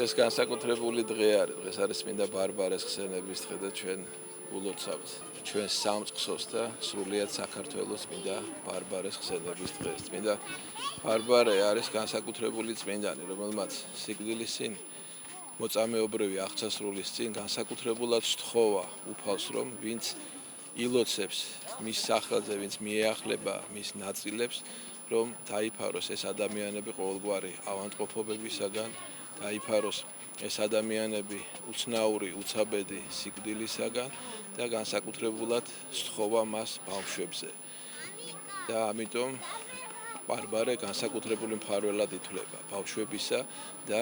დღეს განსაკუთრებული დღე არის. დღეს არის წმინდა ბარბარეს ხსენების დღე და ჩვენ ულოცავთ ჩვენ სამწყსოს და სრულიად საქართველოს წმინდა ბარბარეს ხსენების დღეს. წმინდა ბარბარე არის განსაკუთრებული წმინდანი, რომელმაც სიკვდილის წინ მოწამეობრივი აღწასრულის წინ განსაკუთრებულად სთხოვა უფალს, რომ ვინც ილოცებს მის სახელზე, ვინც მიეახლება მის ნაწილებს, რომ დაიფაროს ეს ადამიანები ყოველგვარი ავადმყოფობებისაგან, დაიფაროს ეს ადამიანები უცნაური, უცაბედი სიკვდილისაგან და განსაკუთრებულად სთხოვა მას ბავშვებზე. და ამიტომ ბარბარე განსაკუთრებული მფარველად ითვლება ბავშვებისა და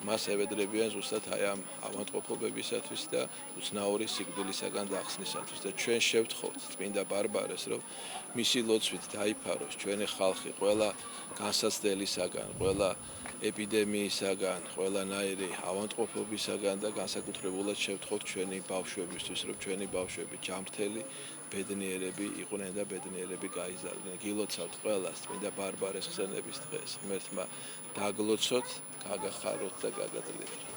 მას ევედრებიან ზუსტად აი ამ ავადმყოფობებისათვის და უცნაური სიკვდილისაგან დახსნისათვის. და ჩვენ შევთხოვთ წმინდა ბარბარეს, რომ მისი ლოცვით დაიფაროს ჩვენი ხალხი ყველა განსაცდელისაგან, ყველა ეპიდემიისაგან, ყველანაირი ავადმყოფობისაგან და განსაკუთრებულად შევთხოვთ ჩვენი ბავშვებისთვის, რომ ჩვენი ბავშვები ჯანმრთელი, ბედნიერები იყვნენ და ბედნიერები გაიზარდნენ. გილოცავთ ყველას წმინდა ბარბარეს ხსენების დღეს. ღმერთმა დაგლოცოთ, გაგახაროთ და გაგაძლიეროთ.